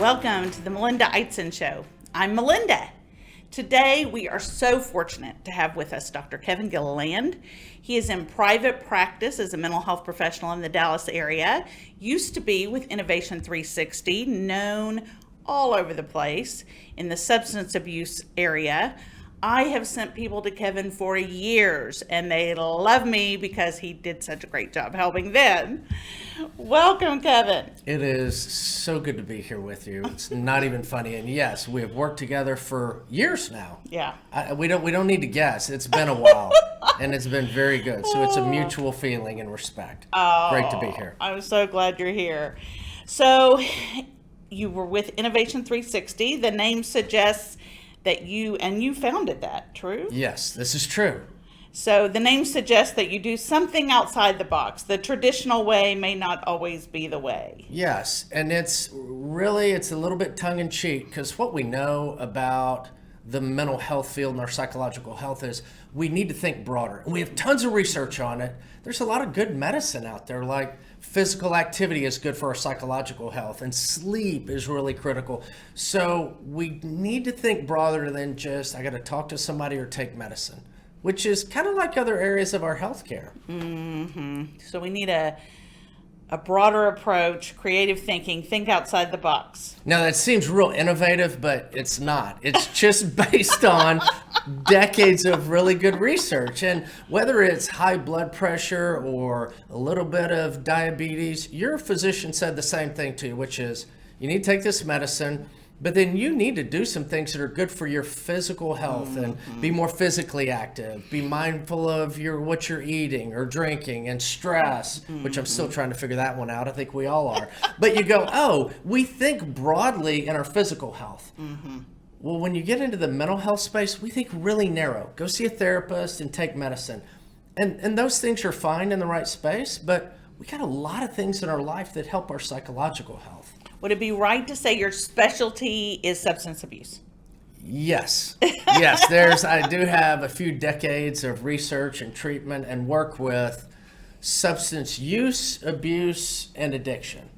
Welcome to the Melinda Eitzen Show. I'm Melinda. Today we are so fortunate to have with us Dr. Kevin Gilliland. He is in private practice as a mental health professional in the Dallas area, used to be with Innovation 360, known all over the place in the substance abuse area. I have sent people to Kevin for years, and they love me because he did such a great job helping them. Welcome, Kevin. It is so good to be here with you. It's not even funny. And yes, we have worked together for years now. Yeah. We don't need to guess. It's been a while, and it's been very good. So it's a mutual feeling and respect. Great to be here. I'm so glad you're here. So you were with Innovation 360. The name suggests that you founded that, true? Yes, this is true. So the name suggests that you do something outside the box. The traditional way may not always be the way. Yes, and it's a little bit tongue-in-cheek, because what we know about the mental health field and our psychological health is we need to think broader. And we have tons of research on it. There's a lot of good medicine out there, like physical activity is good for our psychological health, and sleep is really critical. So we need to think broader than just, I got to talk to somebody or take medicine, which is kind of like other areas of our healthcare. Mm-hmm. So we need a broader approach, creative thinking, think outside the box. Now that seems real innovative, but it's not. It's just based on decades of really good research. And whether it's high blood pressure or a little bit of diabetes, your physician said the same thing to you, which is you need to take this medicine, but then you need to do some things that are good for your physical health and be more physically active, be mindful of what you're eating or drinking, and stress, which I'm still trying to figure that one out. I think we all are. But you go, oh, we think broadly in our physical health. Well, when you get into the mental health space, we think really narrow. Go see a therapist and take medicine. And those things are fine in the right space, but we got a lot of things in our life that help our psychological health. Would it be right to say your specialty is substance abuse? Yes. Yes, I do have a few decades of research and treatment and work with substance use, abuse, and addiction.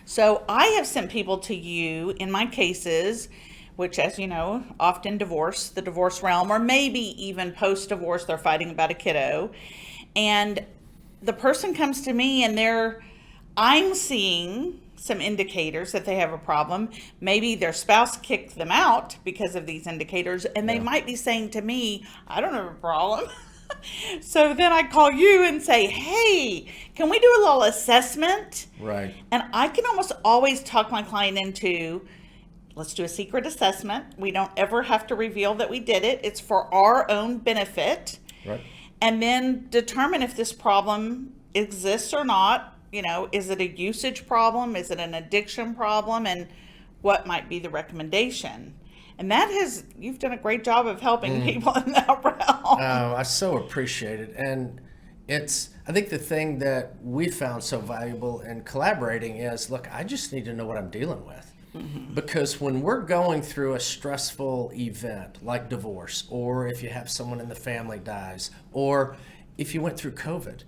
So I have sent people to you in my cases, which, as you know, often the divorce realm, or maybe even post-divorce, they're fighting about a kiddo. And the person comes to me and I'm seeing some indicators that they have a problem. Maybe their spouse kicked them out because of these indicators, and they might be saying to me, I don't have a problem. So then I call you and say, hey, can we do a little assessment? Right. And I can almost always talk my client into, let's do a secret assessment. We don't ever have to reveal that we did it. It's for our own benefit. Right. And then determine if this problem exists or not. You know, is it a usage problem? Is it an addiction problem? And what might be the recommendation? And you've done a great job of helping people in that realm. Oh, I so appreciate it. And I think the thing that we found so valuable in collaborating is, look, I just need to know what I'm dealing with. Because when we're going through a stressful event like divorce, or if you have someone in the family dies, or if you went through COVID,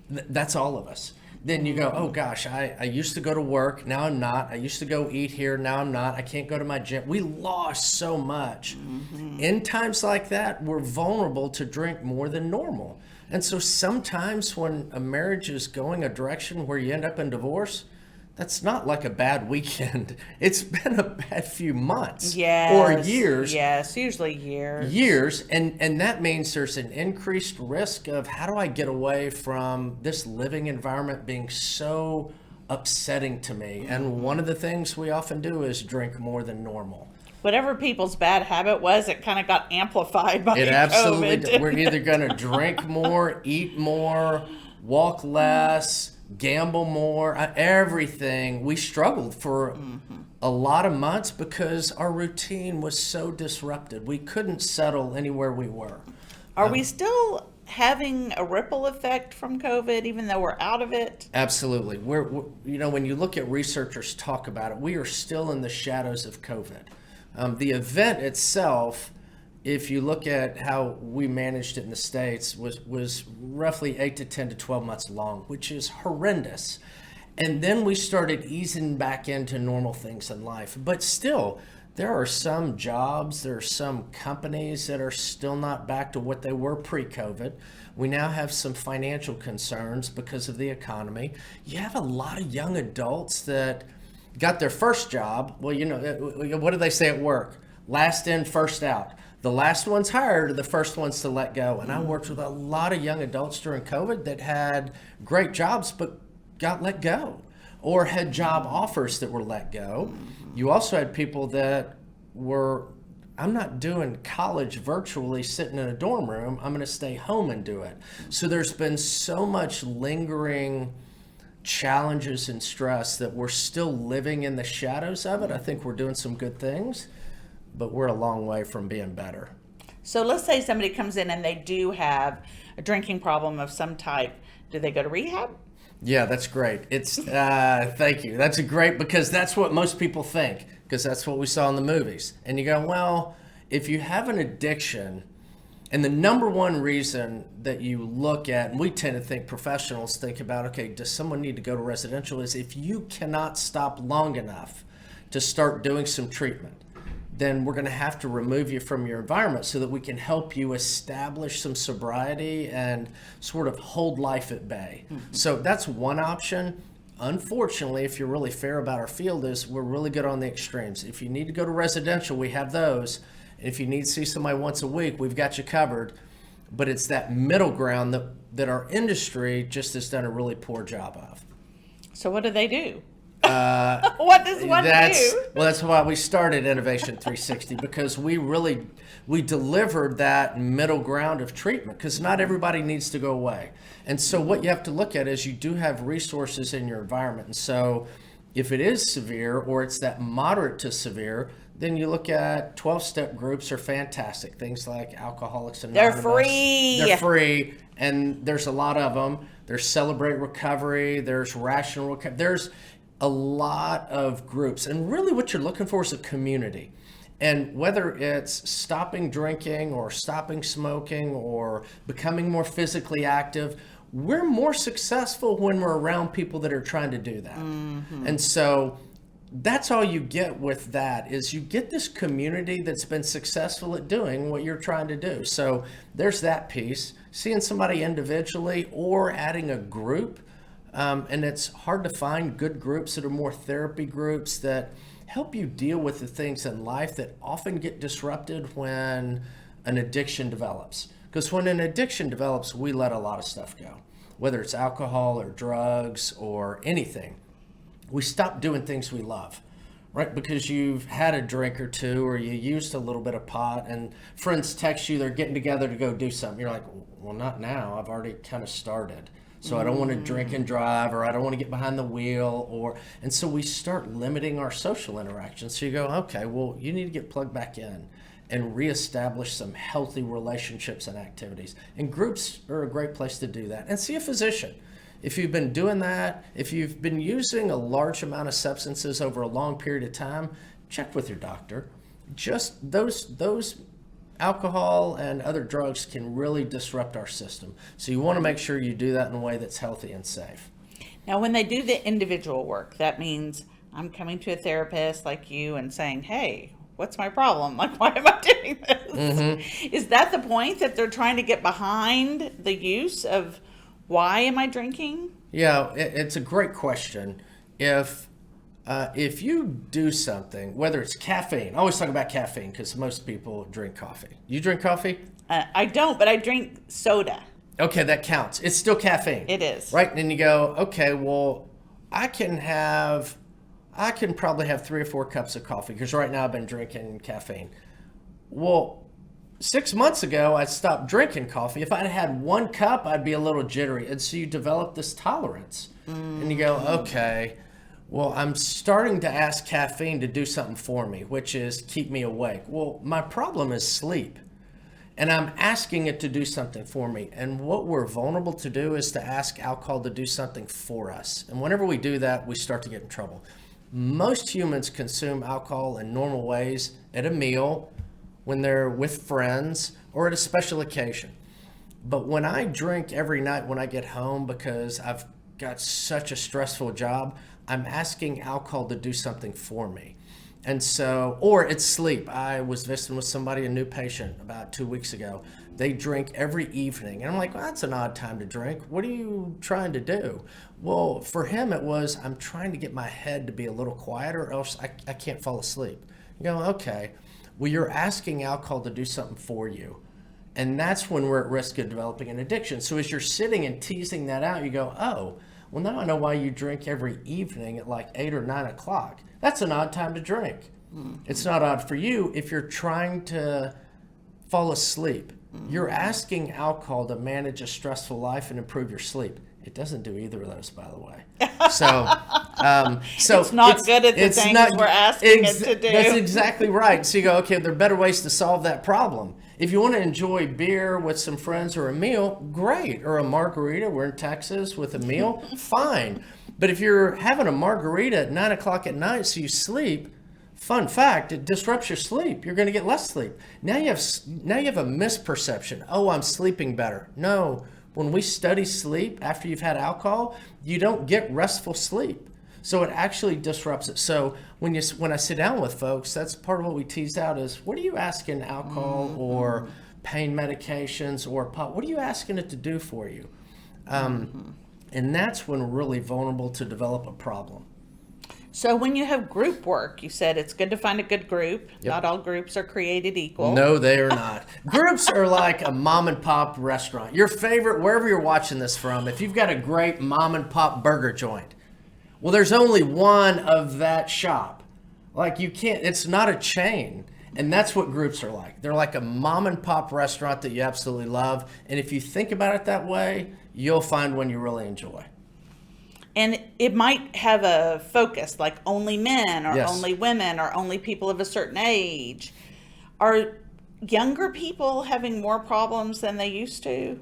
that's all of us. Then you go, oh gosh, I used to go to work, now I'm not. I used to go eat here, now I'm not. I can't go to my gym. We lost so much. In times like that, we're vulnerable to drink more than normal. And so sometimes when a marriage is going a direction where you end up in divorce, that's not like a bad weekend. It's been a bad few months or years. Yes, usually years. Years, and that means there's an increased risk of how do I get away from this living environment being so upsetting to me? And one of the things we often do is drink more than normal. Whatever people's bad habit was, it kind of got amplified by it absolutely COVID. We're either going to drink more, eat more, walk less, gamble more, everything. We struggled for a lot of months because our routine was so disrupted. We couldn't settle anywhere we were. Are we still having a ripple effect from COVID, even though we're out of it? Absolutely. We're when you look at researchers talk about it, we are still in the shadows of COVID. The event itself, if you look at how we managed it in the States, was roughly 8 to 10 to 12 months long, which is horrendous. And then we started easing back into normal things in life. But still, there are some jobs, there are some companies that are still not back to what they were pre-COVID. We now have some financial concerns because of the economy. You have a lot of young adults that got their first job. Well, what do they say at work? Last in, first out. The last ones hired are the first ones to let go. And I worked with a lot of young adults during COVID that had great jobs but got let go, or had job offers that were let go. You also had people that were, I'm not doing college virtually sitting in a dorm room, I'm going to stay home and do it. So there's been so much lingering challenges and stress that we're still living in the shadows of it. I think we're doing some good things, but we're a long way from being better. So let's say somebody comes in and they do have a drinking problem of some type. Do they go to rehab? Yeah, that's great. It's thank you. That's great, because that's what most people think, because that's what we saw in the movies. And you go, well, if you have an addiction, and the number one reason that you look at, and we tend to think, professionals think about, okay, does someone need to go to residential, is if you cannot stop long enough to start doing some treatment, then we're going to have to remove you from your environment so that we can help you establish some sobriety and sort of hold life at bay. So that's one option. Unfortunately, if you're really fair about our field, is we're really good on the extremes. If you need to go to residential, we have those. If you need to see somebody once a week, we've got you covered. But it's that middle ground that our industry just has done a really poor job of. So what do they do? What does one do? Well, that's why we started Innovation 360, because we delivered that middle ground of treatment, because not everybody needs to go away. And so what you have to look at is you do have resources in your environment. And so if it is severe, or it's that moderate to severe, then you look at 12-step groups are fantastic. Things like Alcoholics Anonymous. They're free. They're free, and there's a lot of them. There's Celebrate Recovery. There's Rational Recovery. There's a lot of groups, and really what you're looking for is a community. And whether it's stopping drinking or stopping smoking or becoming more physically active, we're more successful when we're around people that are trying to do that. And so that's all you get with that, is you get this community that's been successful at doing what you're trying to do. So there's that piece, seeing somebody individually or adding a group. And it's hard to find good groups that are more therapy groups that help you deal with the things in life that often get disrupted when an addiction develops. Because when an addiction develops, we let a lot of stuff go, whether it's alcohol or drugs or anything. We stop doing things we love, right? Because you've had a drink or two, or you used a little bit of pot, and friends text you, they're getting together to go do something. You're like, well, not now. I've already kind of started. So I don't want to drink and drive, or I don't want to get behind the wheel, and so we start limiting our social interactions. So you go, okay, well, you need to get plugged back in and reestablish some healthy relationships and activities. And groups are a great place to do that. And see a physician. If you've been doing that, if you've been using a large amount of substances over a long period of time, check with your doctor. Just those alcohol and other drugs can really disrupt our system. So you want to make sure you do that in a way that's healthy and safe. Now, when they do the individual work, that means I'm coming to a therapist like you and saying, hey, what's my problem? Like, why am I doing this? Is that the point, that they're trying to get behind the use of why am I drinking? Yeah, it's a great question. If you do something, whether it's caffeine, I always talk about caffeine because most people drink coffee. You drink coffee? I don't, but I drink soda. Okay, that counts. It's still caffeine. It is. Right? And then you go, okay, well, I can probably have 3 or 4 cups of coffee, because right now I've been drinking caffeine. Well, 6 months ago, I stopped drinking coffee. If I'd had 1 cup, I'd be a little jittery. And so you develop this tolerance. And you go, okay, well, I'm starting to ask caffeine to do something for me, which is keep me awake. Well, my problem is sleep. And I'm asking it to do something for me. And what we're vulnerable to do is to ask alcohol to do something for us. And whenever we do that, we start to get in trouble. Most humans consume alcohol in normal ways, at a meal, when they're with friends, or at a special occasion. But when I drink every night when I get home because I've got such a stressful job. I'm asking alcohol to do something for me. And so, or it's sleep. I was visiting with somebody, a new patient, about 2 weeks ago. They drink every evening. And I'm like, well, that's an odd time to drink. What are you trying to do? Well, for him, it was, I'm trying to get my head to be a little quieter, or else I can't fall asleep. You go, okay. Well, you're asking alcohol to do something for you. And that's when we're at risk of developing an addiction. So as you're sitting and teasing that out, you go, oh, well, now I know why you drink every evening at like 8 or 9 o'clock. That's an odd time to drink. It's not odd for you if you're trying to fall asleep. You're asking alcohol to manage a stressful life and improve your sleep. It doesn't do either of those, by the way. So it's not good at the things we're asking it to do. That's exactly right. So you go, okay, there are better ways to solve that problem. If you want to enjoy beer with some friends or a meal, great. Or a margarita, we're in Texas with a meal, fine. But if you're having a margarita at 9 o'clock at night so you sleep, fun fact, it disrupts your sleep. You're going to get less sleep. Now you have a misperception. Oh, I'm sleeping better. No, when we study sleep after you've had alcohol, you don't get restful sleep. So it actually disrupts it. So when I sit down with folks, that's part of what we tease out is, what are you asking alcohol or pain medications or pot? What are you asking it to do for you? And that's when we're really vulnerable to develop a problem. So when you have group work, you said it's good to find a good group. Yep. Not all groups are created equal. No, they are not. Groups are like a mom and pop restaurant. Your favorite, wherever you're watching this from, if you've got a great mom and pop burger joint, well, there's only one of that shop. Like you can't, it's not a chain. And that's what groups are like. They're like a mom and pop restaurant that you absolutely love. And if you think about it that way, you'll find one you really enjoy. And it might have a focus, like only men or Yes. only women or only people of a certain age. Are younger people having more problems than they used to?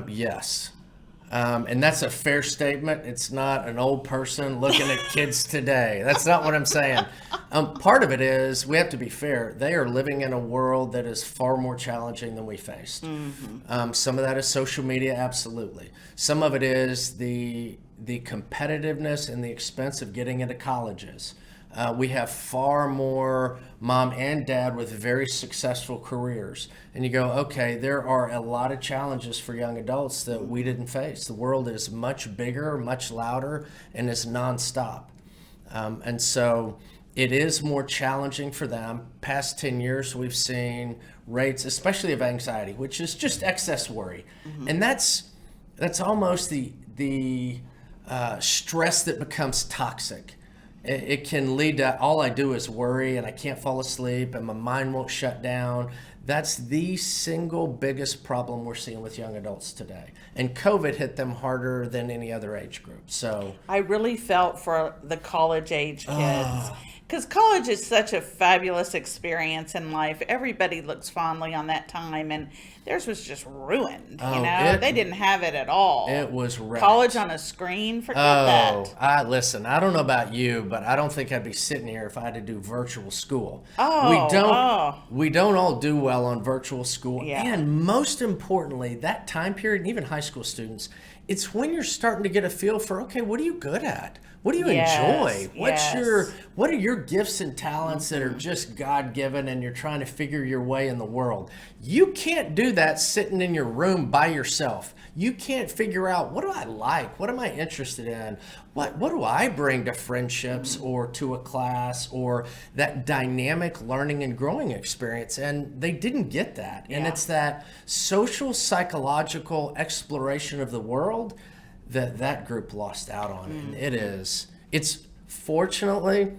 Yes. And that's a fair statement. It's not an old person looking at kids today. That's not what I'm saying. Part of it is, we have to be fair. They are living in a world that is far more challenging than we faced. Some of that is social media, absolutely. Some of it is the competitiveness and the expense of getting into colleges. We have far more mom and dad with very successful careers. And you go, okay, there are a lot of challenges for young adults that we didn't face. The world is much bigger, much louder, and is nonstop. And so it is more challenging for them. Past 10 years, we've seen rates, especially of anxiety, which is just excess worry. And that's almost the stress that becomes toxic. It can lead to, all I do is worry and I can't fall asleep and my mind won't shut down. That's the single biggest problem we're seeing with young adults today. And COVID hit them harder than any other age group. So I really felt for the college age kids. Because college is such a fabulous experience in life. Everybody looks fondly on that time, and theirs was just ruined. They didn't have it at all. It was wrecked. College on a screen, forget that. Listen, I don't know about you, but I don't think I'd be sitting here if I had to do virtual school. We don't all do well on virtual school. Yeah. And most importantly, that time period, and even high school students, it's when you're starting to get a feel for, okay, what are you good at? What do you enjoy? What are your gifts and talents that are just God-given and you're trying to figure your way in the world? You can't do that sitting in your room by yourself. You can't figure out, what do I like? What am I interested in? What do I bring to friendships or to a class or that dynamic learning and growing experience? And they didn't get that. And it's that social psychological exploration of the world that group lost out on. And it's fortunately,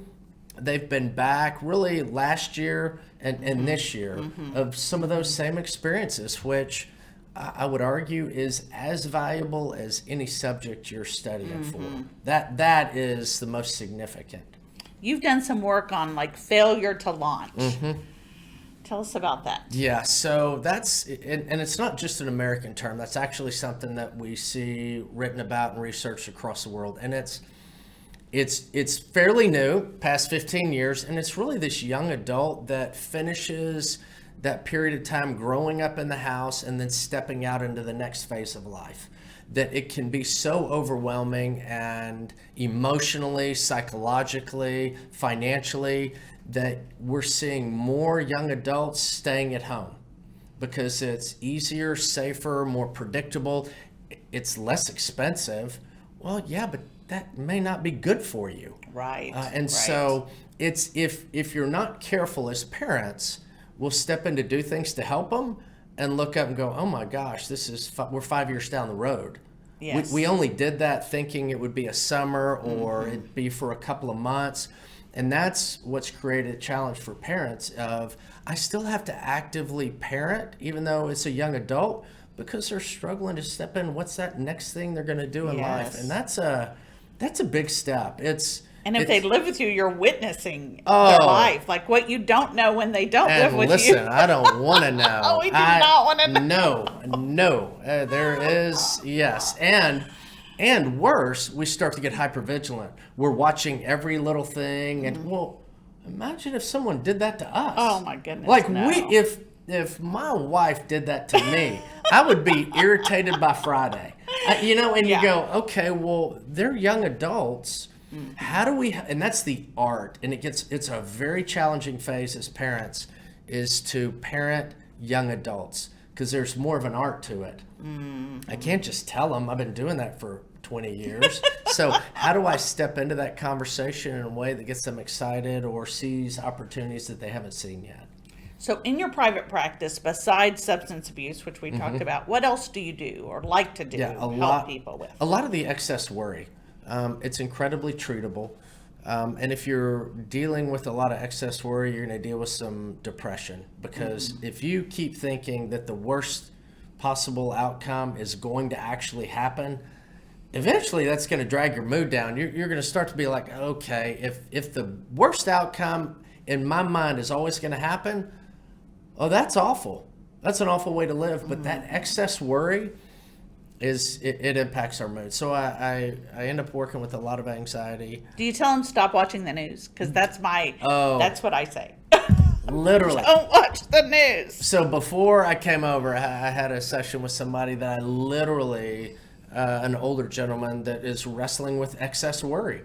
they've been back really last year and this year of some of those same experiences, which I would argue is as valuable as any subject you're studying for. That is the most significant. You've done some work on like failure to launch. Tell us about that. Yeah, so that's, and it's not just an American term. That's actually something that we see written about and researched across the world. And it's fairly new, past 15 years, and it's really this young adult that finishes that period of time growing up in the house and then stepping out into the next phase of life. that it can be so overwhelming, and emotionally, psychologically, financially, that we're seeing more young adults staying at home because it's easier, safer, more predictable. It's less expensive. Well, yeah, but that may not be good for you. Right. And so it's if you're not careful as parents, we'll step in to do things to help them and look up and go, oh my gosh, we're 5 years down the road. Yes. We only did that thinking it would be a summer or it'd be for a couple of months. And that's what's created a challenge for parents of, I still have to actively parent, even though it's a young adult, because they're struggling to step in. What's that next thing they're going to do in life? And that's a big step. And if they live with you, you're witnessing their life, like what you don't know when they don't live with you. Listen, I don't want to know. We do not want to know. No. There is, yes. And worse, we start to get hypervigilant. We're watching every little thing. And, well, imagine if someone did that to us. Oh, my goodness. Like, if my wife did that to me, I would be irritated by Friday. You go, okay, well, they're young adults. How do we, and that's the art, and it's a very challenging phase as parents, is to parent young adults, because there's more of an art to it. I can't just tell them. I've been doing that for 20 years. So how do I step into that conversation in a way that gets them excited or sees opportunities that they haven't seen yet? So in your private practice, besides substance abuse, which we talked about, what else do you do or like to do to help people with? A lot of the excess worry. It's incredibly treatable. And if you're dealing with a lot of excess worry, you're going to deal with some depression, because if you keep thinking that the worst possible outcome is going to actually happen, eventually that's going to drag your mood down. You're going to start to be like, okay, if the worst outcome in my mind is always going to happen, oh, that's awful. That's an awful way to live. But that excess worry it impacts our mood. So I end up working with a lot of anxiety. Do you tell them stop watching the news? Because that's what I say. Literally. Don't watch the news. So before I came over, I had a session with somebody that I literally, an older gentleman that is wrestling with excess worry.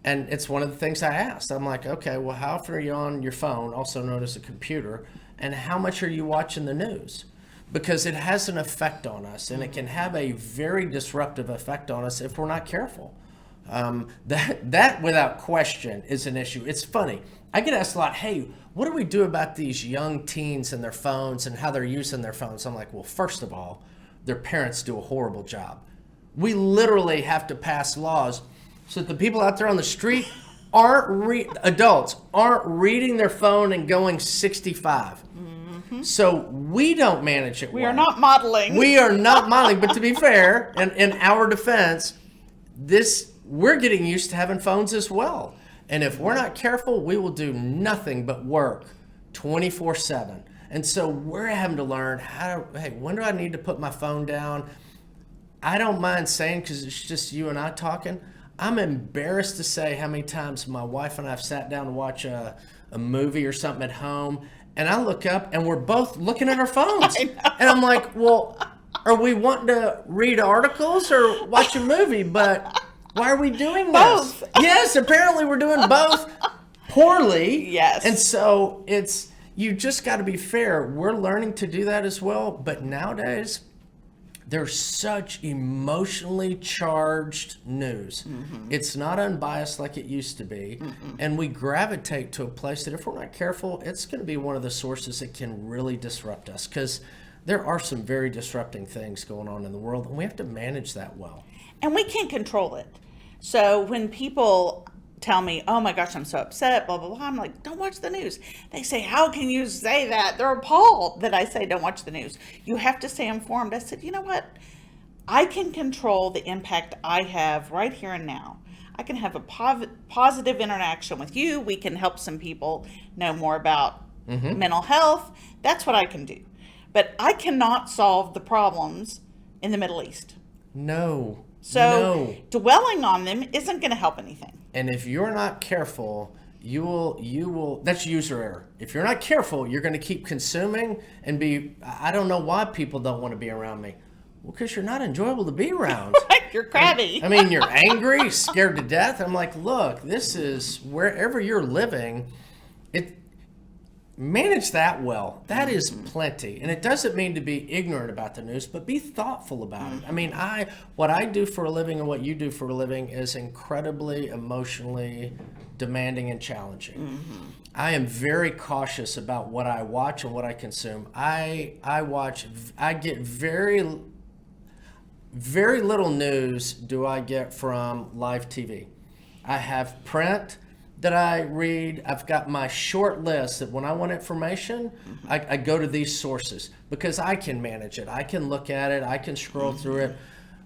And it's one of the things I asked. I'm like, okay, well, how often are you on your phone, also known as a computer, and how much are you watching the news? Because it has an effect on us, and it can have a very disruptive effect on us if we're not careful. That without question is an issue. It's funny. I get asked a lot, hey, what do we do about these young teens and their phones and how they're using their phones? I'm like, well, first of all, their parents do a horrible job. We literally have to pass laws so that the people out there on the street adults aren't reading their phone and going 65. So we don't manage it well. We are not modeling. We are not modeling. But to be fair, in our defense, we're getting used to having phones as well. And if we're not careful, we will do nothing but work 24/7. And so we're having to learn when do I need to put my phone down? I don't mind saying, because it's just you and I talking, I'm embarrassed to say how many times my wife and I have sat down to watch a movie or something at home, and I look up and we're both looking at our phones. And I'm like, well, are we wanting to read articles or watch a movie? But why are we doing both? This? Yes, apparently we're doing both poorly. Yes. And so you just got to be fair. We're learning to do that as well. But nowadays, there's such emotionally charged news. It's not unbiased like it used to be. And we gravitate to a place that if we're not careful, it's going to be one of the sources that can really disrupt us, because there are some very disrupting things going on in the world, and we have to manage that well. And we can't control it. So when people tell me, oh my gosh, I'm so upset, blah, blah, blah, I'm like, don't watch the news. They say, how can you say that? They're appalled that I say don't watch the news. You have to stay informed. I said, you know what? I can control the impact I have right here and now. I can have a positive interaction with you. We can help some people know more about mental health. That's what I can do. But I cannot solve the problems in the Middle East. No. Dwelling on them isn't going to help anything. And if you're not careful, you will, that's user error. If you're not careful, you're going to keep consuming and I don't know why people don't want to be around me. Well, because you're not enjoyable to be around. You're crabby. I mean, you're angry, scared to death. I'm like, look, this is wherever you're living, manage that well. That is plenty. And it doesn't mean to be ignorant about the news, but be thoughtful about it. I mean, what I do for a living and what you do for a living is incredibly emotionally demanding and challenging. I am very cautious about what I watch and what I consume. I get very little news do I get from live TV. I have print that I read. I've got my short list that when I want information, I go to these sources because I can manage it. I can look at it. I can scroll through it.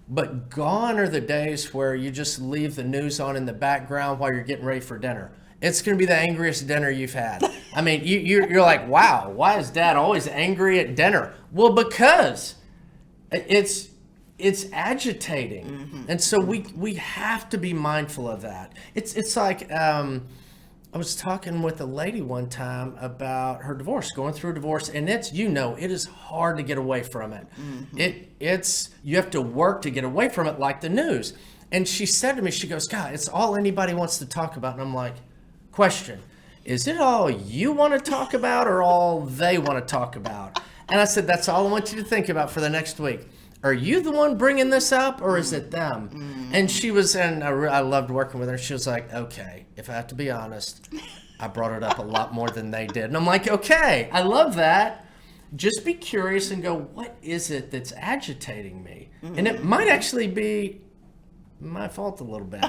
But gone are the days where you just leave the news on in the background while you're getting ready for dinner. It's going to be the angriest dinner you've had. I mean, you're like, wow, why is Dad always angry at dinner? Well, because it's agitating. And so we have to be mindful of that. It's like, I was talking with a lady one time about her divorce, going through a divorce, and it is hard to get away from it. You have to work to get away from it, like the news. And she said to me, she goes, God, it's all anybody wants to talk about. And I'm like, question, is it all you want to talk about or all they want to talk about? And I said, that's all I want you to think about for the next week. Are you the one bringing this up or is it them? And she was, and I loved working with her. She was like, okay, if I have to be honest, I brought it up a lot more than they did. And I'm like, okay, I love that. Just be curious and go, what is it that's agitating me? And it might actually be my fault a little bit.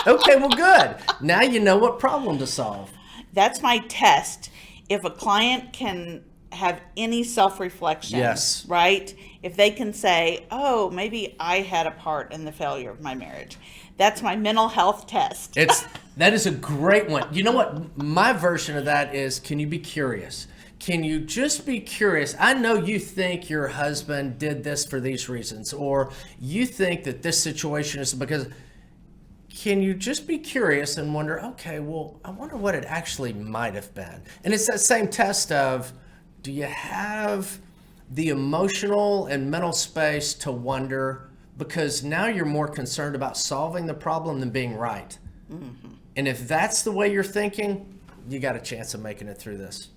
Okay, well, good. Now you know what problem to solve. That's my test. If a client can have any self-reflection, yes, right? If they can say, oh, maybe I had a part in the failure of my marriage. That's my mental health test. That is a great one. You know what? My version of that is, can you be curious? Can you just be curious? I know you think your husband did this for these reasons, or you think that this situation is because... Can you just be curious and wonder, okay, well, I wonder what it actually might have been. And it's that same test of, do you have the emotional and mental space to wonder? Because now you're more concerned about solving the problem than being right. And if that's the way you're thinking, you got a chance of making it through this.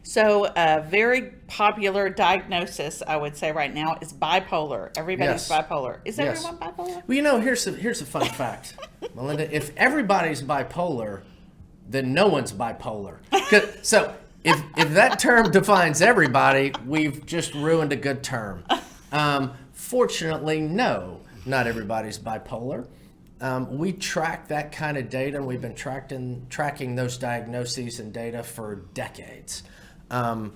So a very popular diagnosis, I would say right now, is bipolar. Everybody's bipolar. Is everyone bipolar? Well, here's a fun fact, Melinda. If everybody's bipolar, then no one's bipolar. So if that term defines everybody, we've just ruined a good term. Fortunately, no, not everybody's bipolar. We track that kind of data, and we've been tracking those diagnoses and data for decades. No,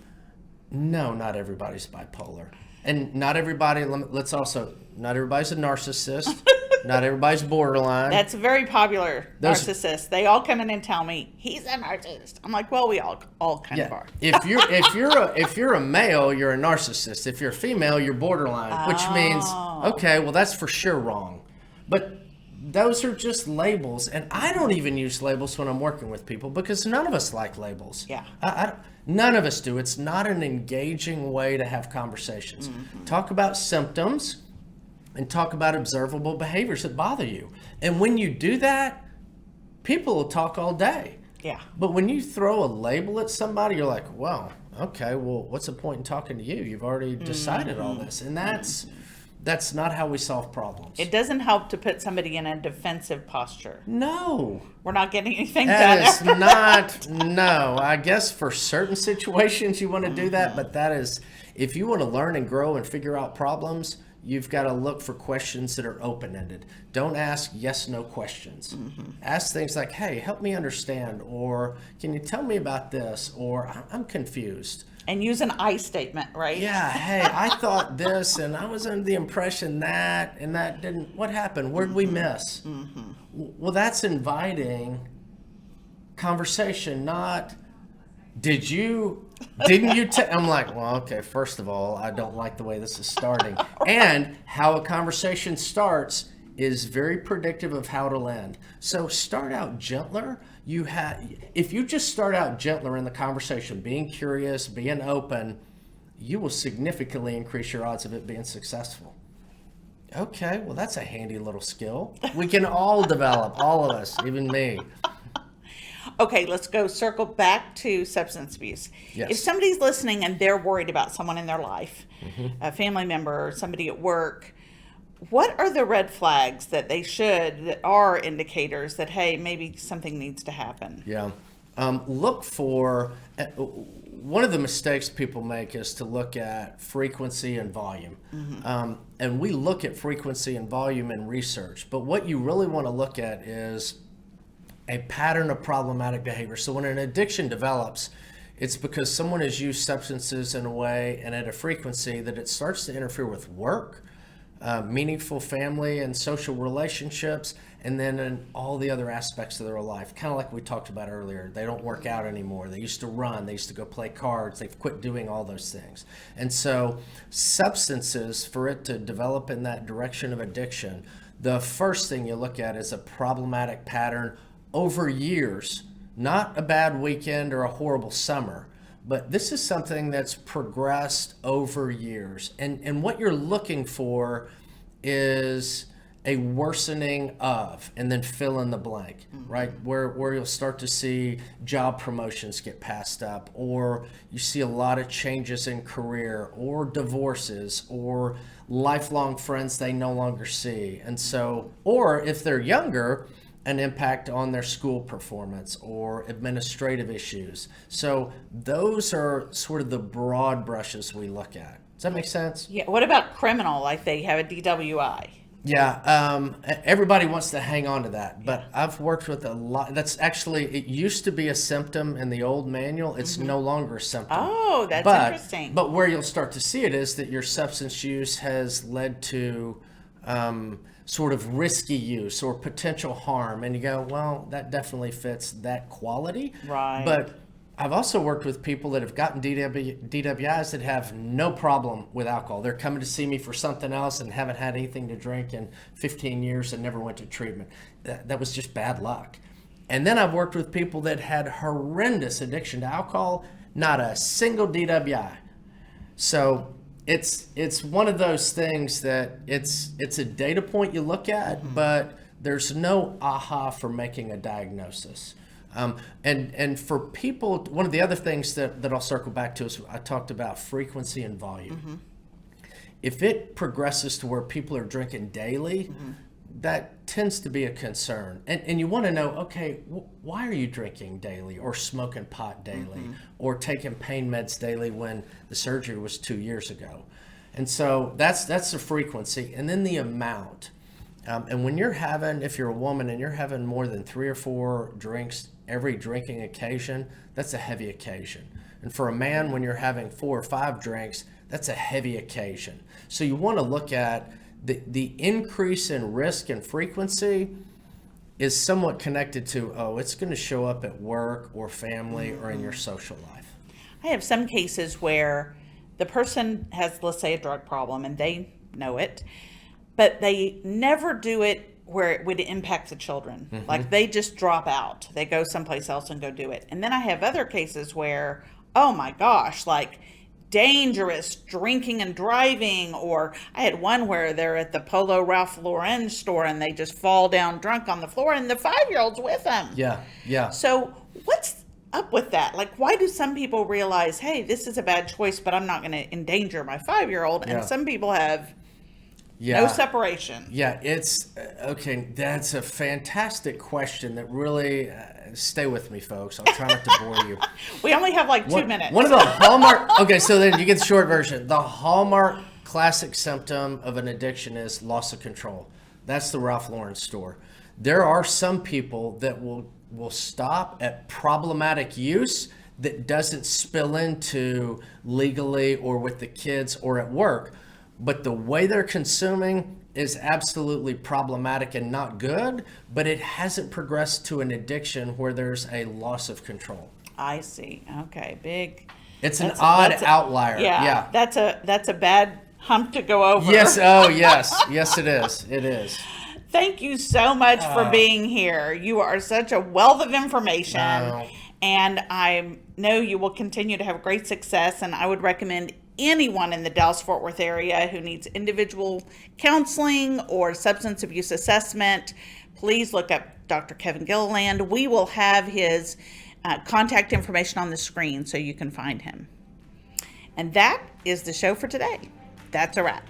not everybody's bipolar. And not everybody, not everybody's a narcissist. Not everybody's borderline. That's a very popular narcissist. They all come in and tell me, he's a narcissist. I'm like, well, we all kind of are. If you're a male, you're a narcissist. If you're a female, you're borderline, which means, okay, well, that's for sure wrong. But those are just labels, and I don't even use labels when I'm working with people because none of us like labels. Yeah. None of us do. It's not an engaging way to have conversations. Talk about symptoms and talk about observable behaviors that bother you. And when you do that, people will talk all day. Yeah. But when you throw a label at somebody, you're like, well, okay, well, what's the point in talking to you? You've already decided all this. And that's not how we solve problems. It doesn't help to put somebody in a defensive posture. No. We're not getting anything done. That is not, no. I guess for certain situations you want to do that, but that is, if you want to learn and grow and figure out problems, you've got to look for questions that are open-ended. Don't ask yes/no questions. Ask things like, hey, help me understand, or can you tell me about this, or I'm confused. And use an I statement, right? Yeah, hey, I thought this, and I was under the impression that, and that didn't, what happened? Where'd we miss? Well, that's inviting conversation, not, didn't you I'm like, well, okay, first of all, I don't like the way this is starting. And how a conversation starts is very predictive of how it'll end. So start out gentler. If you just start out gentler in the conversation, being curious, being open, you will significantly increase your odds of it being successful. Okay, well, that's a handy little skill. We can all develop, all of us, even me. Okay, let's go circle back to substance abuse. Yes. If somebody's listening and they're worried about someone in their life, a family member or somebody at work, what are the red flags that that are indicators that, hey, maybe something needs to happen? Yeah. Look for, one of the mistakes people make is to look at frequency and volume. And we look at frequency and volume in research, but what you really want to look at is a pattern of problematic behavior. So when an addiction develops, it's because someone has used substances in a way and at a frequency that it starts to interfere with work, meaningful family and social relationships, and then in all the other aspects of their life. Kind of like we talked about earlier, they don't work out anymore. They used to run, they used to go play cards, they've quit doing all those things. And so substances, for it to develop in that direction of addiction, the first thing you look at is a problematic pattern over years, not a bad weekend or a horrible summer. But this is something that's progressed over years. And what you're looking for is a worsening of, and then fill in the blank, right? Where you'll start to see job promotions get passed up, or you see a lot of changes in career, or divorces, or lifelong friends they no longer see. And so, or if they're younger, an impact on their school performance or administrative issues. So those are sort of the broad brushes we look at. Does that make sense? Yeah. What about criminal? Like they have a DWI. Yeah. Everybody wants to hang on to that, but I've worked with a lot. That's actually, it used to be a symptom in the old manual. It's no longer a symptom. Oh, that's interesting. But where you'll start to see it is that your substance use has led to sort of risky use or potential harm, and you go, well, that definitely fits that quality. Right. But I've also worked with people that have gotten DWIs that have no problem with alcohol. They're coming to see me for something else and haven't had anything to drink in 15 years and never went to treatment. That was just bad luck. And then I've worked with people that had horrendous addiction to alcohol, not a single DWI. So it's one of those things that it's a data point you look at, but there's no aha for making a diagnosis. And for people, one of the other things that I'll circle back to is I talked about frequency and volume. If it progresses to where people are drinking daily, that tends to be a concern. And you want to know, okay, why are you drinking daily or smoking pot daily or taking pain meds daily when the surgery was 2 years ago? And so that's the frequency. And then the amount. And when you're having, if you're a woman and you're having more than 3 or 4 drinks every drinking occasion, that's a heavy occasion. And for a man, when you're having 4 or 5 drinks, that's a heavy occasion. So you want to look at the increase in risk and frequency is somewhat connected to, it's going to show up at work or family or in your social life. I have some cases where the person has, let's say, a drug problem and they know it, but they never do it where it would impact the children. Like they just drop out. They go someplace else and go do it. And then I have other cases where, oh my gosh, like dangerous drinking and driving, or I had one where they're at the Polo Ralph Lauren store and they just fall down drunk on the floor and the 5-year-old's with them. Yeah. So what's up with that? Like, why do some people realize, hey, this is a bad choice, but I'm not going to endanger my 5-year-old? And some people have no separation. Yeah, it's okay. That's a fantastic question that really stay with me, folks. I'll try not to bore you. We only have like 2 minutes. One of the hallmark. Okay, so then you get the short version. The hallmark classic symptom of an addiction is loss of control. That's the Ralph Lauren store. There are some people that will stop at problematic use that doesn't spill into legally or with the kids or at work. But the way they're consuming is absolutely problematic and not good, but it hasn't progressed to an addiction where there's a loss of control. I see. Okay, big. It's an odd outlier. Yeah. That's a bad hump to go over. Yes. Oh, yes. Yes, it is. It is. Thank you so much for being here. You are such a wealth of information, and I know you will continue to have great success, and I would recommend anyone in the Dallas-Fort Worth area who needs individual counseling or substance abuse assessment, please look up Dr. Kevin Gilliland. We will have his contact information on the screen so you can find him. And that is the show for today. That's a wrap.